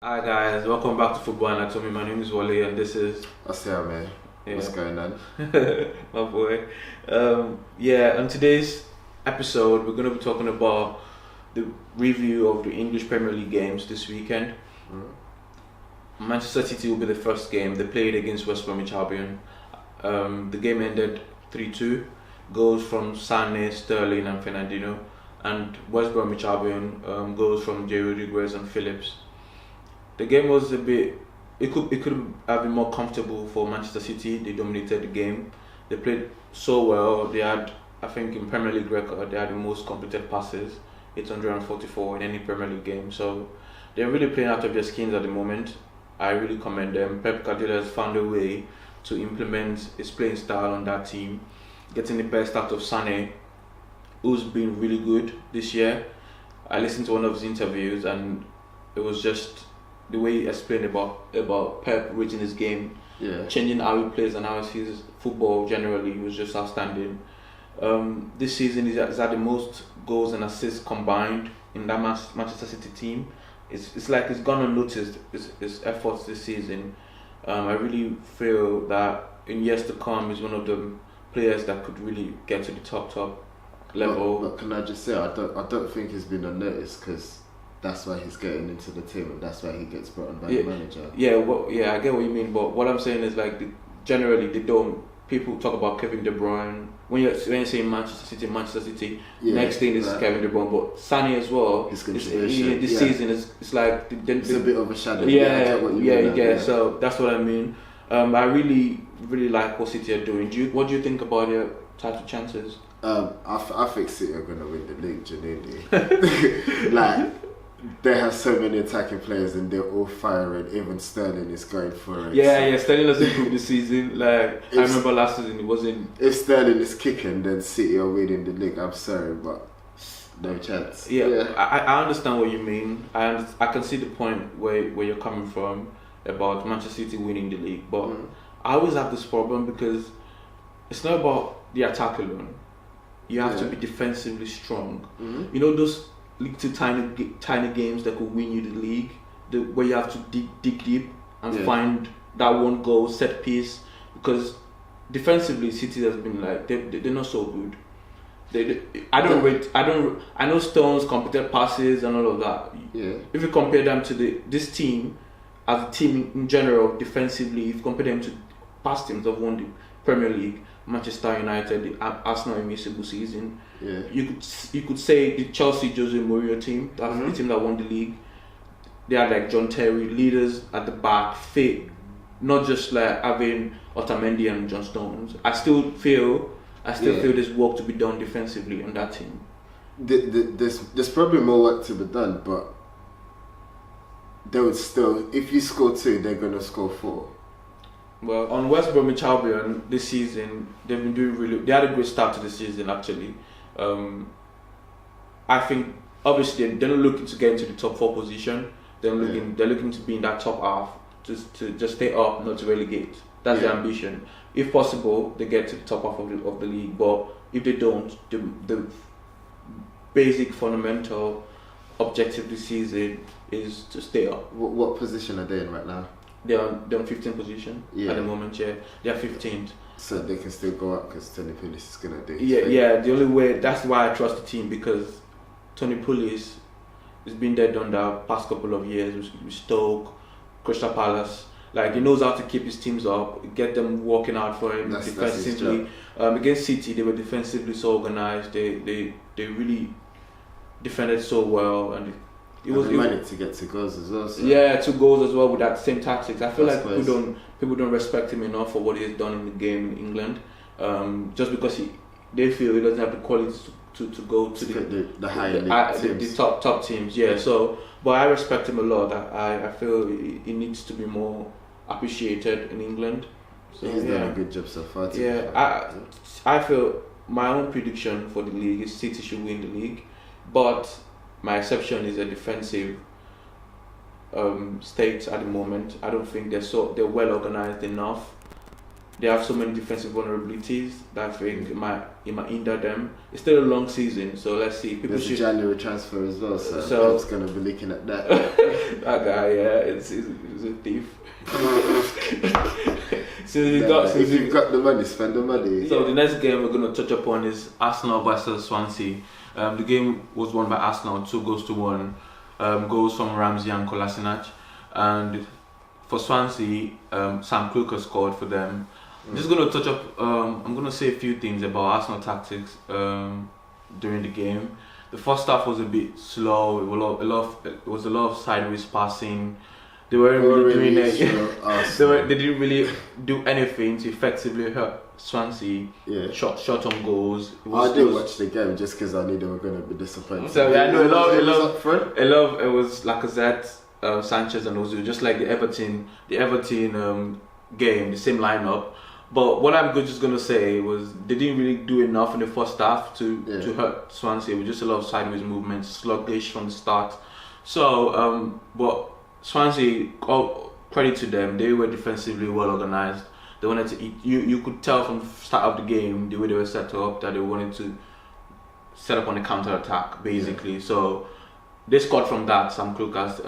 Hi guys, welcome back to Football Anatomy. My name is Wale and this is What's up, man? What's going on? my boy. On today's episode we're gonna be talking about the review of the English Premier League games this weekend. Manchester City will be the first game. They played against West Bromwich Albion. The game ended 3-2. Goals from Sane, Sterling and Fernandinho, and West Bromwich Albion goals from Jay Rodriguez and Phillips. The game was a bit. It could have been more comfortable for Manchester City. They dominated the game. They played so well. They had, I think, in Premier League record, they had the most completed passes, 844 in any Premier League game. So they're really playing out of their skins at the moment. I really commend them. Pep Guardiola has found a way to implement his playing style on that team, getting the best out of Sane, who's been really good this year. I listened to one of his interviews and it was just the way he explained about Pep reading his game, changing how he plays and how he sees football generally was just outstanding. This season he's had the most goals and assists combined in that Manchester City team. It's like it's gone unnoticed his efforts this season. I really feel that in years to come he's one of the players that could really get to the top level. But can I just say, I don't think he's been unnoticed because that's why he's getting into the team and that's why he gets brought on by the manager. I get what you mean, but what I'm saying is like generally they don't. People talk about Kevin De Bruyne when you're saying Manchester City. Next thing is Kevin De Bruyne, but Sané as well. His contribution this season it's like it's a bit of a shadow. So that's what I mean. I really like what City are doing. What do you think about their title chances? I think City are going to win the league, genuinely. Like, they have so many attacking players and they're all firing. Even Sterling is going for it. Sterling has improved this season. Like, I remember last season it wasn't. If Sterling is kicking, then City are winning the league. I'm sorry, but no chance. I understand what you mean. I can see the point where you're coming from about Manchester City winning the league, but I always have this problem because it's not about the attack alone. You have to be defensively strong. You know those League Two tiny games that could win you the league, where you have to dig deep and find that one goal set piece. Because defensively, City has been like they're not so good. I know Stones completed passes and all of that. If you compare them to this team, as a team in general, defensively, if you compare them to past teams that have won the Premier League, Manchester United, the Arsenal invincible season. You could say the Chelsea Jose Mourinho team, that's the team that won the league. They are like John Terry, leaders at the back, fit, not just like having Otamendi and John Stones. I still feel there's work to be done defensively on that team. There's probably more work to be done, but they would still, if you score 2, they're gonna score 4. Well, on West Bromwich Albion this season, they've been doing really. They had a great start to the season actually. I think obviously they're not looking to get into the top 4 position. They're looking to be in that top half, to stay up, not to relegate. That's their ambition. If possible, they get to the top half of the league. But if they don't, the basic fundamental objective this season is to stay up. What position are they in right now? They're on 15th position at the moment. They're 15th. So they can still go up because Tony Pulis is gonna do. The only way. That's why I trust the team, because Tony Pulis has been there done that past couple of years with Stoke, Crystal Palace. Like, he knows how to keep his teams up, get them working out for him defensively. Against City, they were defensively so organized. They really defended so well, and it managed to get 2 goals as well. So. 2 goals as well with that same tactics. I feel like people don't respect him enough for what he has done in the game in England. Just because they feel he doesn't have the quality to go to the higher teams. The top teams. So, but I respect him a lot. I feel he needs to be more appreciated in England. So he's done a good job so far. I feel my own prediction for the league is City should win the league, but my exception is a defensive state at the moment. I don't think they're well organized enough they have so many defensive vulnerabilities that I think it might hinder them. It's still a long season, so let's see. There's a January transfer as well, so Bob's going to be looking at that. That guy, yeah, he's a thief. If you've got the money, spend the money. So the next game we're going to touch upon is Arsenal versus Swansea. The game was won by Arsenal 2-1. Goals from Ramsey and Kolasinac. And for Swansea, Sam Kluker scored for them. I'm just going to touch up, I'm going to say a few things about Arsenal tactics during the game. The first half was a bit slow. It was a lot of sideways passing. They weren't really doing it. They didn't really do anything to effectively hurt Swansea. Yeah. Shot on goals. I did watch the game just because I knew they were going to be disappointed. So yeah, I know a lot. It was Lacazette, Sanchez, and Ozil, just like the Everton game, the same lineup. But what I'm just gonna say was they didn't really do enough in the first half to hurt Swansea. It was just a lot of sideways movements, sluggish from the start. So, but Swansea, all credit to them, they were defensively well organised. They wanted to eat. You could tell from the start of the game, the way they were set up, that they wanted to set up on a counter attack, basically. Yeah. So they scored from that. Sam Klukas.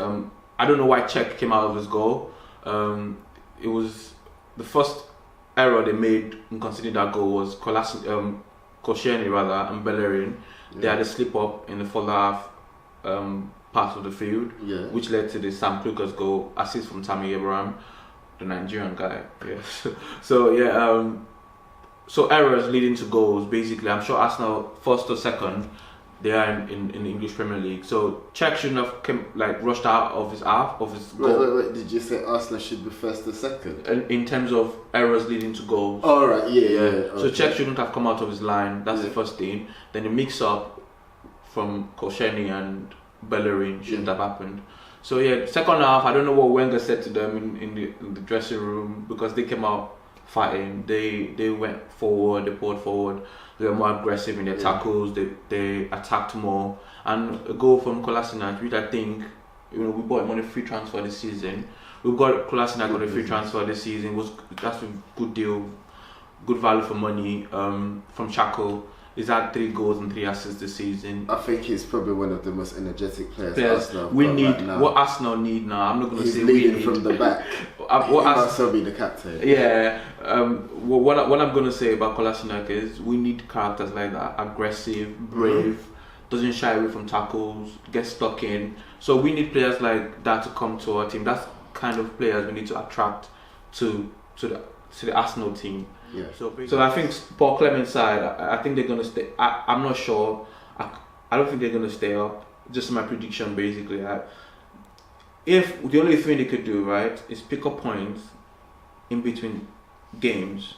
I don't know why Czech came out of his goal. It was the first error they made in conceding that goal was Koscielny rather and Bellerin. Yeah. They had a slip up in the first half. Part of the field, which led to the Sam Klukas goal, assist from Tammy Abraham, the Nigerian guy. Yeah. So errors leading to goals. Basically, I'm sure Arsenal first or second, they are in the English Premier League. So Czech shouldn't have rushed out of his goal. Wait, did you say Arsenal should be first or second? In terms of errors leading to goals. Oh right, yeah. So okay. Czech shouldn't have come out of his line. That's the first thing. Then the mix up from Koscielny and Bellerin shouldn't have happened. So yeah, second half, I don't know what Wenger said to them in the dressing room, because they came out fighting. They went forward, they poured forward. They were more aggressive in their tackles. They attacked more. And a goal from Kolasinac, which I think, we bought him on a free transfer this season. We got Kolasinac on a free transfer this season. That's a good deal, good value for money from Chaco. He's had 3 goals and 3 assists this season. I think he's probably one of the most energetic players Arsenal we need right now. What Arsenal need now. I'm not going to say leading we need from the back. He must also be the captain. Yeah. What I'm going to say about Kolasinac is we need characters like that. Aggressive, brave, doesn't shy away from tackles, gets stuck in. So we need players like that to come to our team. That's kind of players we need to attract to the Arsenal team. Yeah. So I think Paul Clement's side, I think they're gonna stay. I'm not sure. I don't think they're gonna stay up. Just my prediction, basically. If the only thing they could do, right, is pick up points in between games.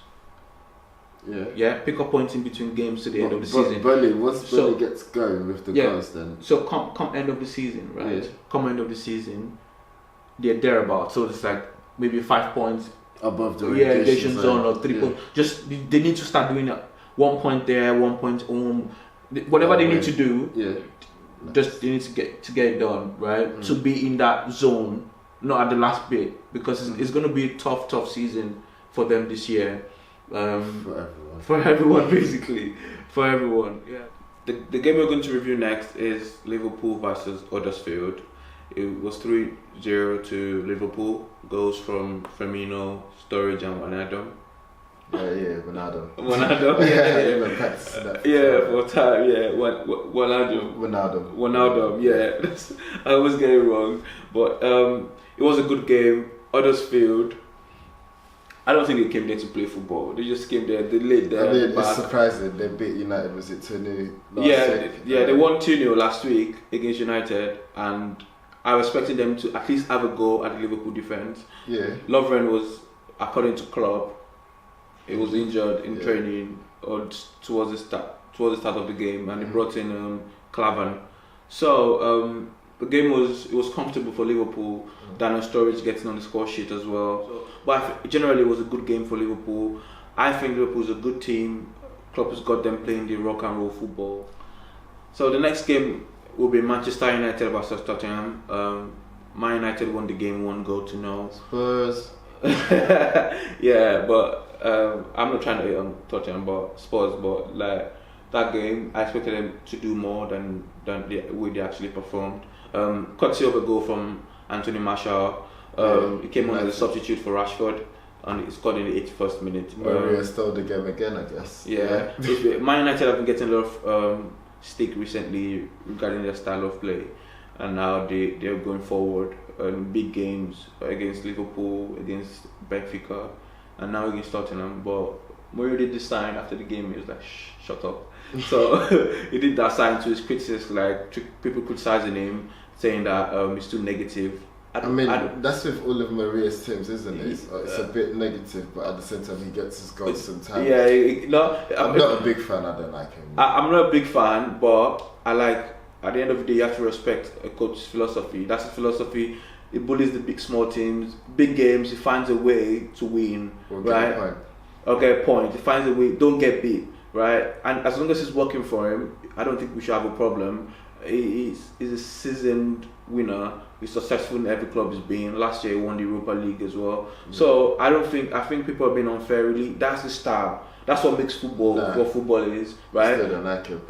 Yeah. Pick up points in between games to the end of the season. Once Burnley gets going with the goals, then. So come end of the season, right? Yeah. Come end of the season, they're thereabouts. So it's like maybe 5 points. Above the relegation zone or 3 points. Just they need to start doing 1 point there, 1 point home, whatever they need to do. Yeah. Just they need to get it done, right? To be in that zone, not at the last bit, because it's going to be a tough season for them this year. For everyone, basically, for everyone. Yeah. The game we're going to review next is Liverpool versus Huddersfield. It was 3-0 to Liverpool. Goals from Firmino, Sturridge and Wijnaldum. Wijnaldum. For time, Wijnaldum, yeah. I always get it wrong. But it was a good game. Huddersfield, I don't think they came there to play football. They just came there, they laid there. I mean, it's surprising. They beat United, was it 2-0 last week? They won 2-0 last week against United, and I was expecting them to at least have a go at the Liverpool defence. Yeah. Lovren was, according to Klopp, he was injured in training or towards the start of the game, and he brought in Clavan. So the game was comfortable for Liverpool. Daniel Sturridge getting on the score sheet as well. But generally, it was a good game for Liverpool. I think Liverpool's a good team. Klopp has got them playing the rock and roll football. So the next game will be Manchester United versus Tottenham. Man United won the game 1-0. Spurs. Yeah, but I'm not trying to hit on Tottenham, but Spurs, but like that game, I expected them to do more than the way they actually performed. Courtesy of a goal from Anthony Martial. He came on as a substitute for Rashford, and he scored in the 81st minute. Maria stole the game again, I guess. Yeah. Man United have been getting a lot of stick recently regarding their style of play, and now they're going forward in big games against Liverpool, against Benfica, and now against Tottenham. But Mourinho did this sign after the game. He was like, "Shut up." So he did that sign to his critics, like people criticizing him, saying that he's too negative. I mean, that's with all of Maria's teams, isn't it? It's a bit negative, but at the same time, he gets his goals sometimes. Yeah, I'm not a big fan. I don't like him. I'm not a big fan, but I like. At the end of the day, you have to respect a coach's philosophy. That's his philosophy. He bullies the small teams, big games. He finds a way to win, right? Okay, point. He finds a way. Don't get beat, right? And as long as it's working for him, I don't think we should have a problem. He's a seasoned winner. He's successful in every club he's been. Last year he won the Europa League as well. Yeah. So I think people have been unfair. Really, that's the style. That's what makes football what football is, right? Still don't like him.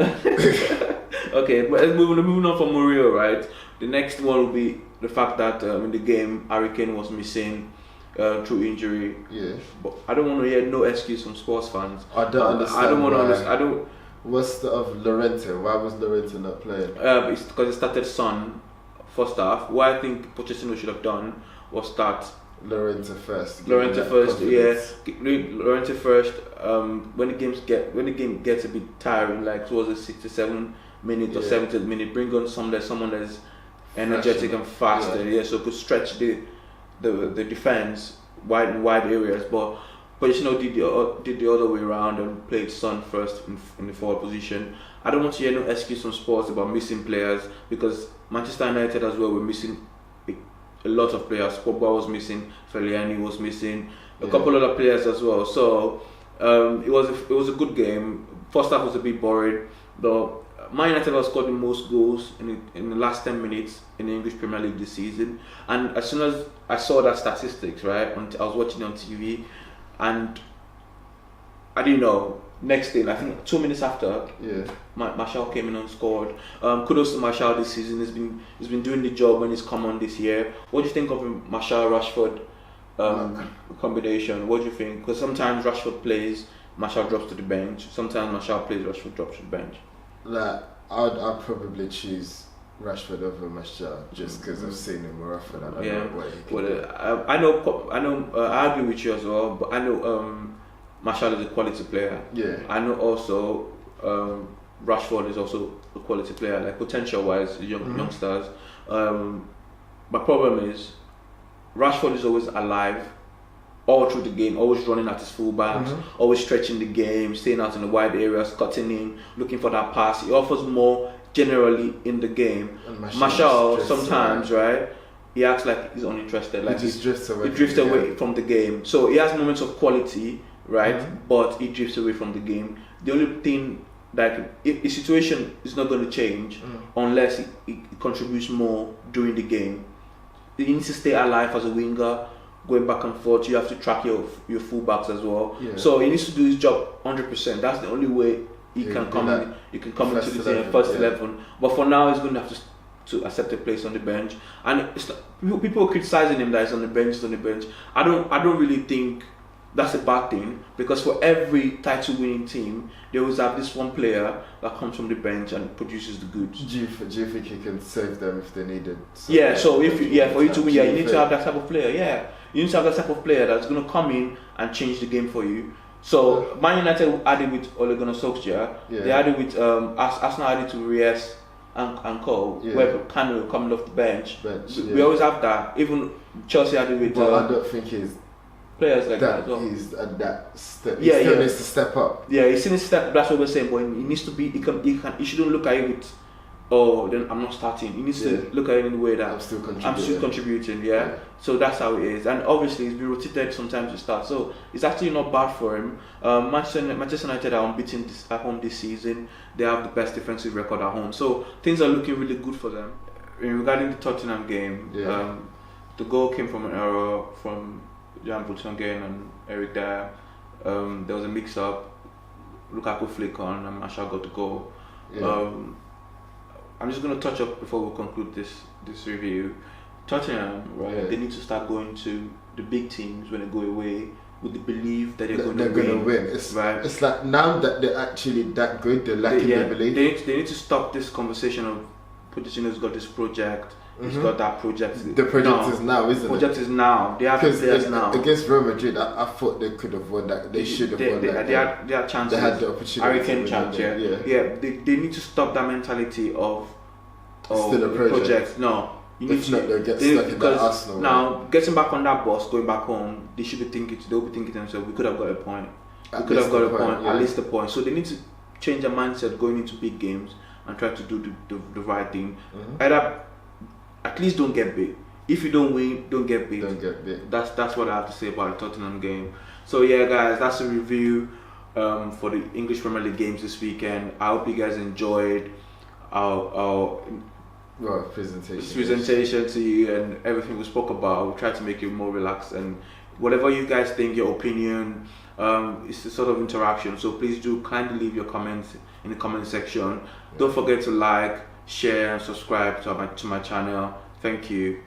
Okay, but moving on from Mourinho, right? The next one will be the fact that in the game Harry Kane was missing through injury. Yeah. But I don't want to hear no excuse from sports fans. I don't understand. I don't want to understand. What's the of Llorente? Why was Llorente not playing? It's because it started Son first half. What I think Pochettino should have done was start Llorente first. Llorente first, yeah. Llorente first. When the game gets a bit tiring, like towards the 67 minute or 70th minute, bring on someone that's energetic and faster, so could stretch the defense wide areas. But Pochettino did the other way around and played Son first in the forward position. I don't want to hear no excuse from sports about missing players, because Manchester United as well were missing a lot of players. Pogba was missing, Fellaini was missing, a couple other players as well. So it was a good game. First half was a bit boring, though. Man United have scored the most goals in the last 10 minutes in the English Premier League this season. And as soon as I saw that statistics, right, I was watching on TV, and I didn't know. Next thing, I think 2 minutes after, Martial came in and scored. Kudos to Martial this season. He's been doing the job when he's come on this year. What do you think of the Martial Rashford combination? What do you think? Because sometimes Rashford plays, Martial drops to the bench. Sometimes Martial plays, Rashford drops to the bench. Like, I'd probably choose Rashford over Martial just because I've seen him more often. I know what he can do. I know. I agree with you as well, but I know. Martial is a quality player. Yeah. I know also Rashford is also a quality player, like potential-wise, youngsters. My problem is Rashford is always alive all through the game, always running at his fullbacks, always stretching the game, staying out in the wide areas, cutting in, looking for that pass. He offers more generally in the game. Martial sometimes, right? He acts like he's uninterested. Like he just drifts away. He drifts away from the game. So he has moments of quality, right? But he drifts away from the game. The only thing that if the situation is not going to change unless he contributes more during the game. He needs to stay alive as a winger, going back and forth. You have to track your fullbacks as well. Yeah. So he needs to do his job 100%. That's the only way he can come in. You can come into the team first 11. But for now, he's going to have to accept a place on the bench. And people are criticizing him that he's on the bench. I don't really think that's a bad thing, because for every title-winning team, they always have this one player that comes from the bench and produces the goods. Do you think he can save them if they needed? Yeah. So for you to win, you need to have that type of player. Yeah, you need to have that type of player that's going to come in and change the game for you. So Man United added with Ole Gunnar Solskjaer. Yeah. They added with Arsenal added to Reyes and Co. Where kind of coming off the bench. We always have that. Even Chelsea added with. Well, I don't think he's players like that as well. He's at that step. He still needs to step up. Yeah, he's in his step. That's what we're saying. But he needs to be. He shouldn't look at it with, oh, then I'm not starting. He needs to look at it in a way that I'm still contributing. Yeah. So that's how it is. And obviously he's been rotated sometimes to start. So it's actually not bad for him. Manchester United are unbeaten at home this season. They have the best defensive record at home. So things are looking really good for them. Regarding the Tottenham game, the goal came from an error from Jan Vertonghen and Eric Dyer. There was a mix-up. Lukaku flick on, and Martial got the goal. Yeah. I'm just gonna touch up before we conclude this review. Tottenham, right? Yeah. They need to start going to the big teams when they go away with the belief that they're going to win. It's like now that they're actually that good, they're lacking their belief. They need to stop this conversation of Pochettino's got this project. He's got that project. The project is now, isn't it? The project is now. They have players now. Against Real Madrid, I thought they could have won that. They should have won that. They had chances. They had the opportunity. Hurricane chance, yeah. They need to stop that mentality of still a project. No. If not, they'll get stuck in that Arsenal. Now, getting back on that bus, going back home, they'll be thinking to themselves, we could have got a point. At least a point. So they need to change their mindset going into big games and try to do the right thing. Either at least don't get beat. If you don't win, don't get beat. That's what I have to say about the Tottenham game. So yeah, guys, that's a review for the English Premier League games this weekend. I hope you guys enjoyed our presentation to you and everything we spoke about. We tried to make it more relaxed, and whatever you guys think, your opinion, it's a sort of interaction. So please do kindly leave your comments in the comment section. Don't forget to like, share, and subscribe to my channel. Thank you.